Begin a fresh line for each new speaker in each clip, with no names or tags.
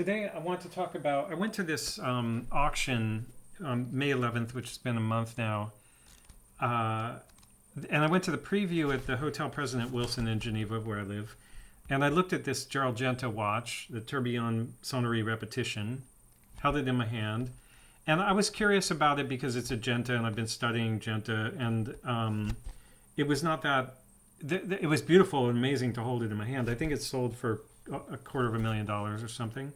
Today I want to talk about, I went to this auction on May 11th, which has been a month now. And I went to the preview at the Hotel President Wilson in Geneva, where I live. And I looked at this Gerald Genta watch, the Tourbillon Sonnerie Repetition, held it in my hand. And I was curious about it because it's a Genta, and I've been studying Genta. And it was not that, it was beautiful and amazing to hold it in my hand. I think it sold for $250,000 or something.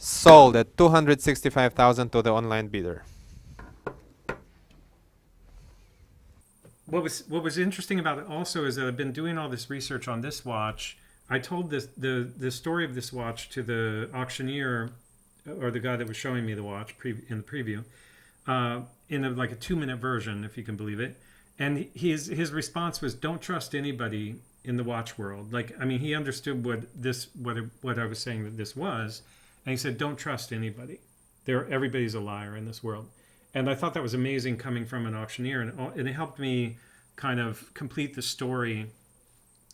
Sold at $265,000 to the online bidder.
What was interesting about it also is that I've been doing all this research on this watch. I told the story of this watch to the auctioneer, or the guy that was showing me the watch in the preview, in like a 2-minute version, if you can believe it. And his response was, "Don't trust anybody in the watch world." Like, I mean, he understood what I was saying that this was, and he said, "Don't trust anybody. Everybody's a liar in this world." And I thought that was amazing coming from an auctioneer, and it helped me kind of complete the story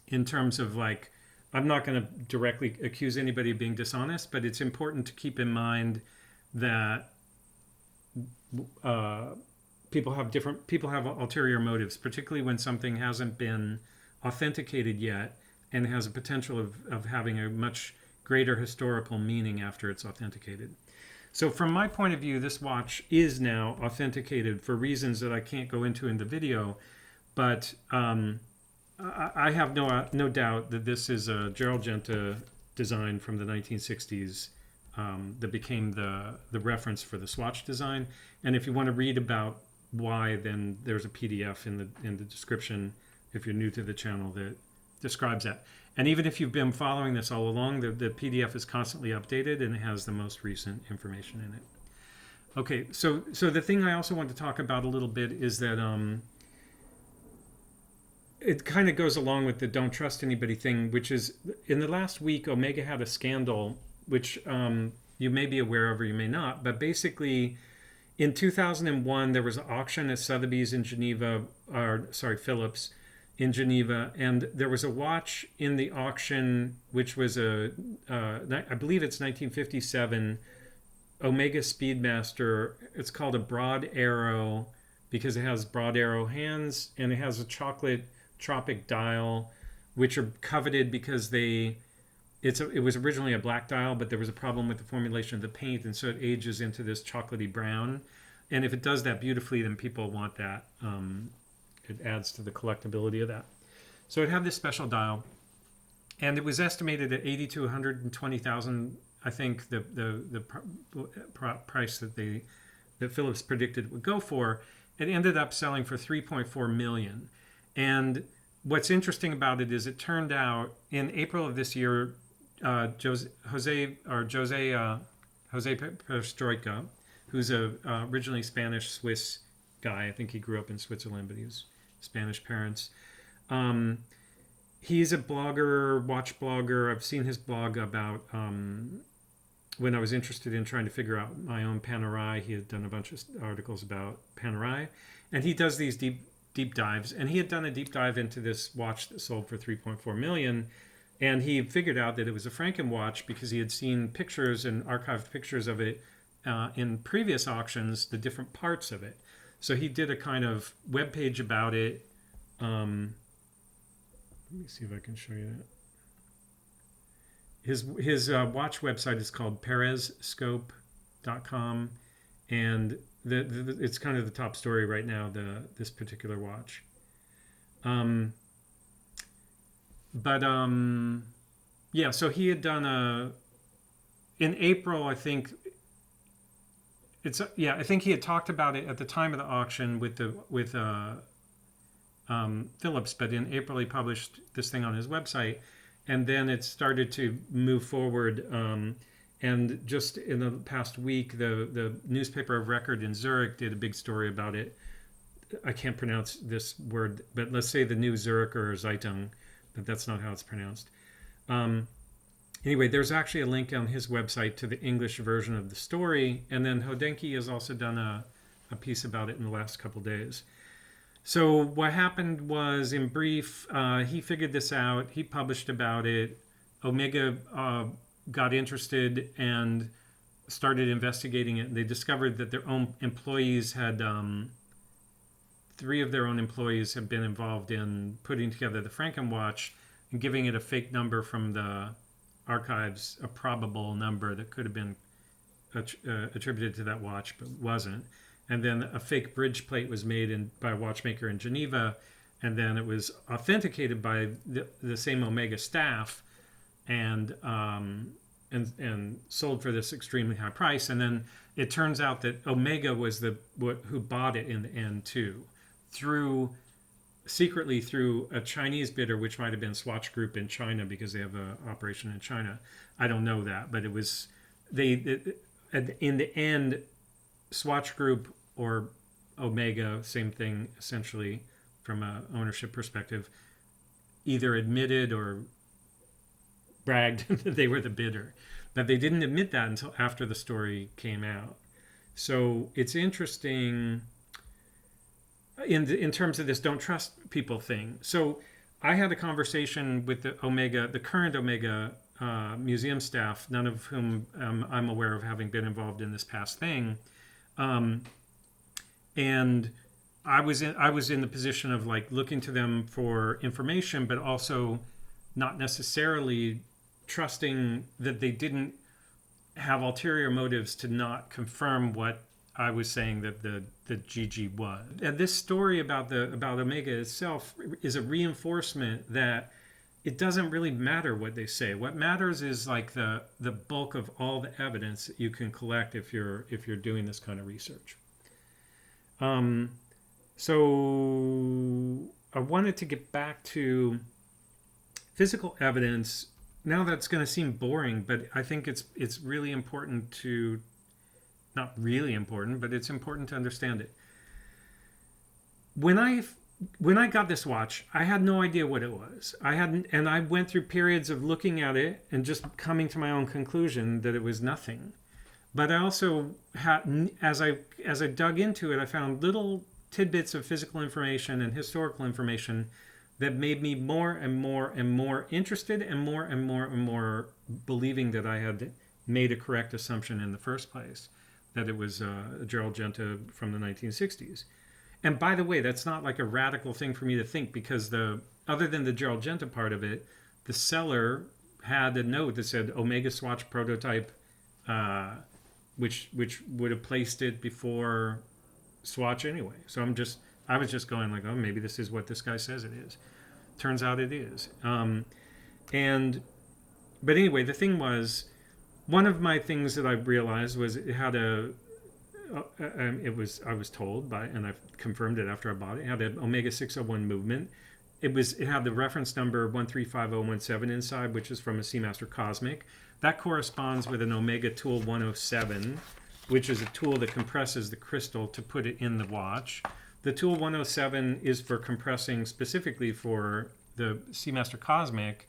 in terms of, like, I'm not going to directly accuse anybody of being dishonest, but it's important to keep in mind that people have ulterior motives, particularly when something hasn't been authenticated yet and has a potential of having a much greater historical meaning after it's authenticated. So from my point of view, this watch is now authenticated for reasons that I can't go into in the video, but I have no doubt that this is a Gerald Genta design from the 1960s that became the reference for the Swatch design. And if you want to read about why, then there's a PDF in the description if you're new to the channel that describes that. And even if you've been following this all along, the PDF is constantly updated and it has the most recent information in it. Okay, so the thing I also want to talk about a little bit is that it kind of goes along with the don't trust anybody thing, which is in the last week, Omega had a scandal, which you may be aware of or you may not, but basically in 2001, there was an auction at Sotheby's in Geneva, Phillips, in Geneva, and there was a watch in the auction, which was I believe it's 1957, Omega Speedmaster. It's called a broad arrow because it has broad arrow hands, and it has a chocolate tropic dial, which are coveted because it was originally a black dial, but there was a problem with the formulation of the paint, and so it ages into this chocolatey brown. And if it does that beautifully, then people want that. It adds to the collectability of that. So it had this special dial, and it was estimated at $80,000 to $120,000. I think the price that Phillips predicted it would go for. It ended up selling for $3.4 million. And what's interesting about it is it turned out in April of this year, Jose Perestroika, who's originally Spanish-Swiss guy. I think he grew up in Switzerland, but he was Spanish parents. He's a blogger, watch blogger. I've seen his blog about when I was interested in trying to figure out my own Panerai. He had done a bunch of articles about Panerai, and he does these deep dives. And he had done a deep dive into this watch that sold for $3.4 million, and he figured out that it was a Frankenwatch because he had seen pictures and archived pictures of it in previous auctions, the different parts of it. So he did a kind of web page about it. Let me see if I can show you that. His watch website is called perezscope.com, and it's kind of the top story right now, this particular watch. Yeah, so he had done in April, I think. I think he had talked about it at the time of the auction with Phillips, but in April he published this thing on his website, and then it started to move forward. And just in the past week, the newspaper of record in Zurich did a big story about it. I can't pronounce this word, but let's say the New Zuricher Zeitung, but that's not how it's pronounced. Anyway, there's actually a link on his website to the English version of the story, and then Hodenki has also done a piece about it in the last couple days. So what happened was, in brief, he figured this out. He published about it. Omega got interested and started investigating it. They discovered that their own employees had 3 of their own employees had been involved in putting together the Frankenwatch and giving it a fake number from the archives, a probable number that could have been attributed to that watch but wasn't. And then a fake bridge plate was made by a watchmaker in Geneva, and then it was authenticated by the same Omega staff and sold for this extremely high price. And then it turns out that Omega was who bought it in the end too, secretly through a Chinese bidder, which might have been Swatch Group in China because they have an operation in China. I don't know that, but it was in the end, Swatch Group or Omega, same thing essentially from an ownership perspective, either admitted or bragged that they were the bidder. But they didn't admit that until after the story came out. So it's interesting in terms of this don't trust people thing. So I had a conversation with the current Omega museum staff, none of whom I'm aware of having been involved in this past thing. And I was in the position of like looking to them for information, but also not necessarily trusting that they didn't have ulterior motives to not confirm what I was saying that the GG was. And this story about Omega itself is a reinforcement that it doesn't really matter what they say. What matters is like the bulk of all the evidence that you can collect if you're doing this kind of research. So I wanted to get back to physical evidence. Now that's going to seem boring, but I think it's really important to, not really important, but it's important to understand it. When I got this watch, I had no idea what it was. And I went through periods of looking at it and just coming to my own conclusion that it was nothing. But I also had, as I dug into it, I found little tidbits of physical information and historical information that made me more and more and more interested and more believing that I had made a correct assumption in the first place, that it was Gerald Genta from the 1960s. And by the way, that's not like a radical thing for me to think, because other than the Gerald Genta part of it, the seller had a note that said Omega Swatch prototype, which would have placed it before Swatch anyway. So I was just going like, oh, maybe this is what this guy says it is. Turns out it is. But anyway, the thing was, one of my things that I realized was it had I was told by, and I've confirmed it after I bought it, it had an Omega 601 movement. It had the reference number 135017 inside, which is from a Seamaster Cosmic. That corresponds with an Omega tool 107, which is a tool that compresses the crystal to put it in the watch. The tool 107 is for compressing specifically for the Seamaster Cosmic,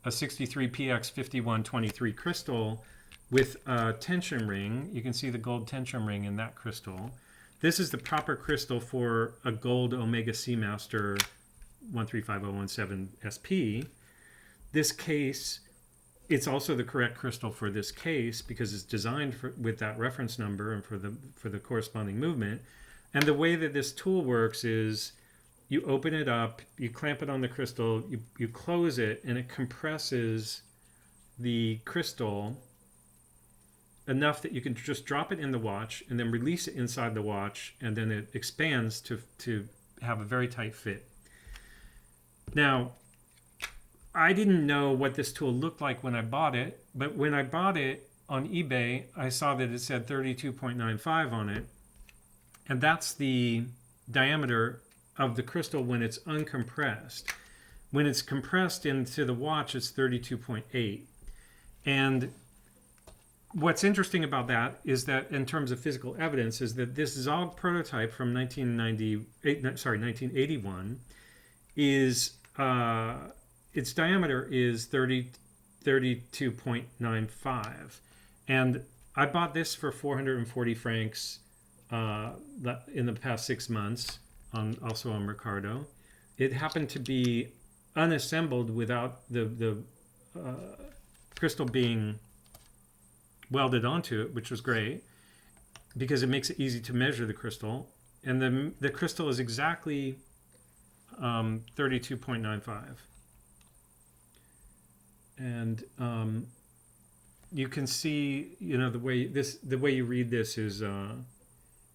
a 63PX5123 crystal with a tension ring. You can see the gold tension ring in that crystal. This is the proper crystal for a gold Omega Seamaster 135017 SP. This case, it's also the correct crystal for this case because it's designed with that reference number and for the corresponding movement. And the way that this tool works is you open it up, you clamp it on the crystal, you close it, and it compresses the crystal enough that you can just drop it in the watch and then release it inside the watch, and then it expands to have a very tight fit. Now, I didn't know what this tool looked like when I bought it, but when I bought it on eBay, I saw that it said 32.95 on it, and that's the diameter of the crystal when it's uncompressed. When it's compressed into the watch, it's 32.8. And what's interesting about that is that in terms of physical evidence is that this is all prototype from 1981 is its diameter is 32.95. And I bought this for 440 francs in the past 6 months, also on Mercado. It happened to be unassembled without the crystal being welded onto it, which was great because it makes it easy to measure the crystal. And the crystal is exactly 32.95. And you can see, the way you read this is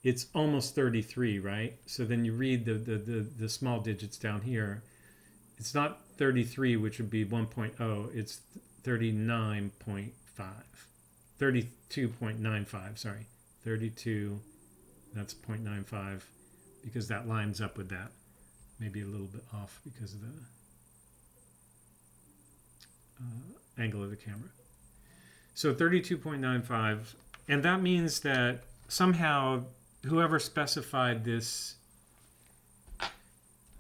it's almost 33, right? So then you read the small digits down here. It's not 33, which would be 1.0. It's 39.5. 32.95, sorry. 32, that's 0.95, because that lines up with that. Maybe a little bit off because of the angle of the camera. So 32.95, and that means that somehow whoever specified this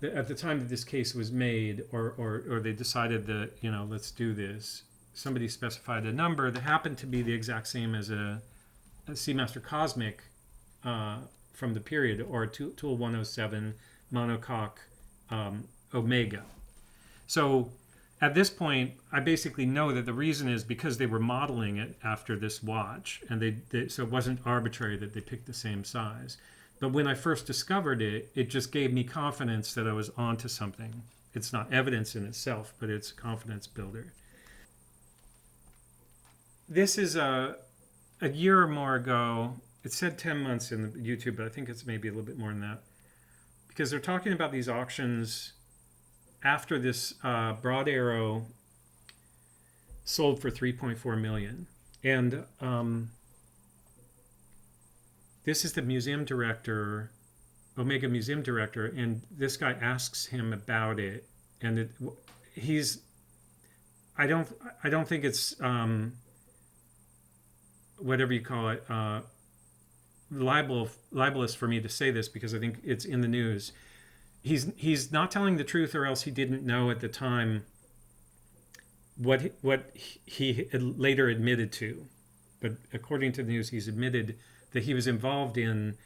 at the time that this case was made, or they decided that, let's do this, somebody specified a number that happened to be the exact same as a Seamaster Cosmic from the period, or a Tool 107 monocoque Omega. So at this point, I basically know that the reason is because they were modeling it after this watch, and so it wasn't arbitrary that they picked the same size. But when I first discovered it, it just gave me confidence that I was onto something. It's not evidence in itself, but it's a confidence builder. This is a year or more ago. It said 10 months in YouTube, but I think it's maybe a little bit more than that. Because they're talking about these auctions after this Broad Arrow sold for 3.4 million. And this is the museum director, Omega museum director, and this guy asks him about it, and I don't think it's whatever you call it, libelous for me to say this, because I think it's in the news. He's not telling the truth, or else he didn't know at the time what he later admitted to. But according to the news, he's admitted that he was involved in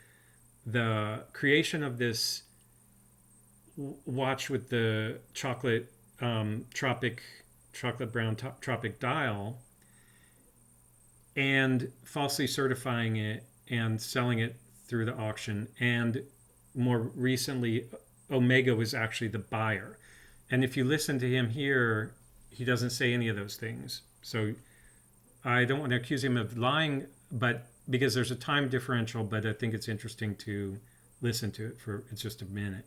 the creation of this watch with the chocolate brown tropic dial, and falsely certifying it and selling it through the auction. And more recently, Omega was actually the buyer. And if you listen to him here, he doesn't say any of those things. So I don't want to accuse him of lying, but because there's a time differential, but I think it's interesting to listen to it for just a minute.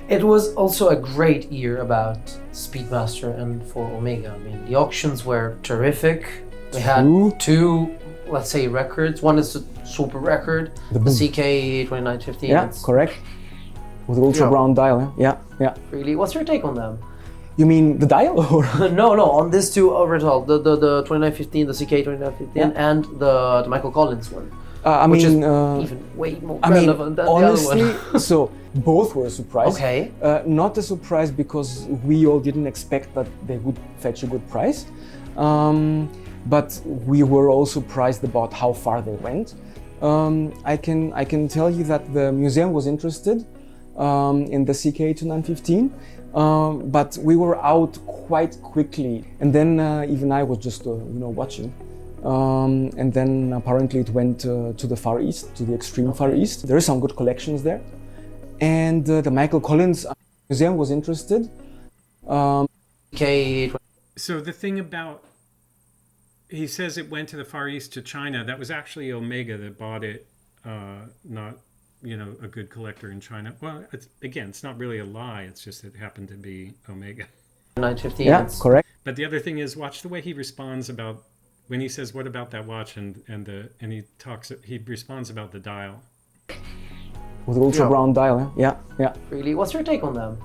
It was also a great year about Speedmaster and for Omega. I mean, the auctions were terrific. We had two, let's say, records. One is a super record, the CK 2915.
Yeah, correct. With ultra brown dial, yeah.
Really? What's your take on them?
You mean the dial, or?
No, on these two overall, the 2915, the CK 2915, and the Michael Collins one. Which is even way more relevant than
honestly,
the other one.
So both were a surprise.
Okay.
Not a surprise because we all didn't expect that they would fetch a good price. But we were all surprised about how far they went. I can tell you that the museum was interested in the CK 2915, but we were out quite quickly. And then even I was just watching. And then apparently it went to the Far East, to the extreme Far East. There are some good collections there. And the Michael Collins Museum was interested.
So the thing about, he says it went to the Far East, to China. That was actually Omega that bought it, not a good collector in China. Well, it's not really a lie. It's just it happened to be Omega.
915.
Yeah, correct.
But the other thing is, watch the way he responds about when he says, "What about that watch?" and he responds about the dial.
With ultra brown dial, yeah.
Really? What's your take on them?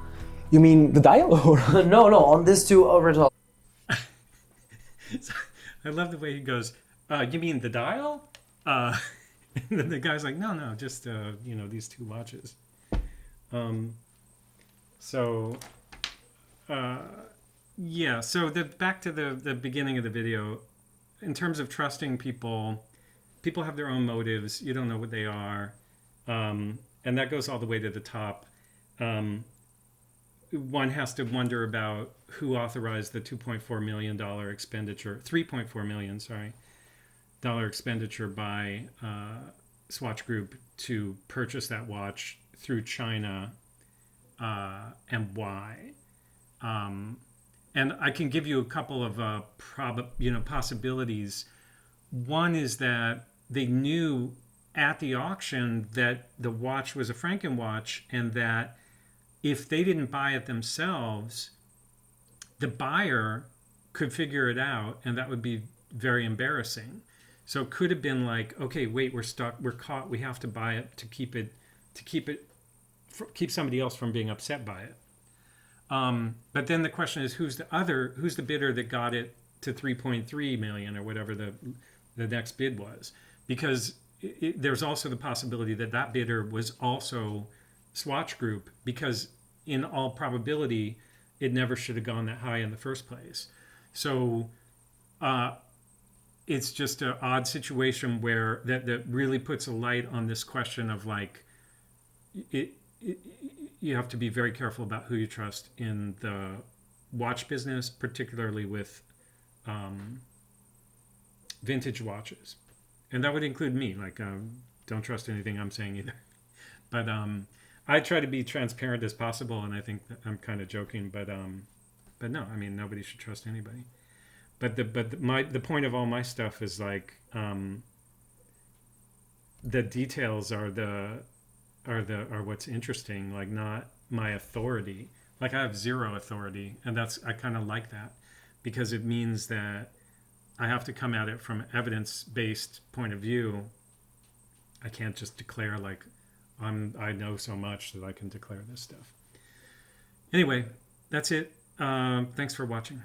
You mean the dial, or?
No, on these two overall.
I love the way he goes, you mean the dial? And then the guy's like, no, just, these two watches. So back to the beginning of the video, in terms of trusting people have their own motives. You don't know what they are. And that goes all the way to the top. One has to wonder about who authorized the $2.4 million expenditure, $3.4 million, sorry, dollar expenditure by Swatch Group to purchase that watch through China, and why. And I can give you a couple of possibilities. One is that they knew at the auction that the watch was a Frankenwatch, and that if they didn't buy it themselves, the buyer could figure it out, and that would be very embarrassing. So it could have been like, okay, wait, we're stuck, we're caught, we have to buy it to keep somebody else from being upset by it. But then the question is, who's the bidder that got it to 3.3 million or whatever the next bid was? Because there's also the possibility that that bidder was also Swatch Group, because in all probability, it never should have gone that high in the first place. So it's just an odd situation where that really puts a light on this question of like, you have to be very careful about who you trust in the watch business, particularly with vintage watches. And that would include me. Like, don't trust anything I'm saying either. But I try to be transparent as possible, and I think that I'm kind of joking. But no, I mean, nobody should trust anybody. But the point of all my stuff is like, the details are what's interesting, like not my authority. Like I have zero authority, and I kind of like that, because it means that I have to come at it from an evidence-based point of view. I can't just declare like I know so much that I can declare this stuff. Anyway, that's it. Thanks for watching.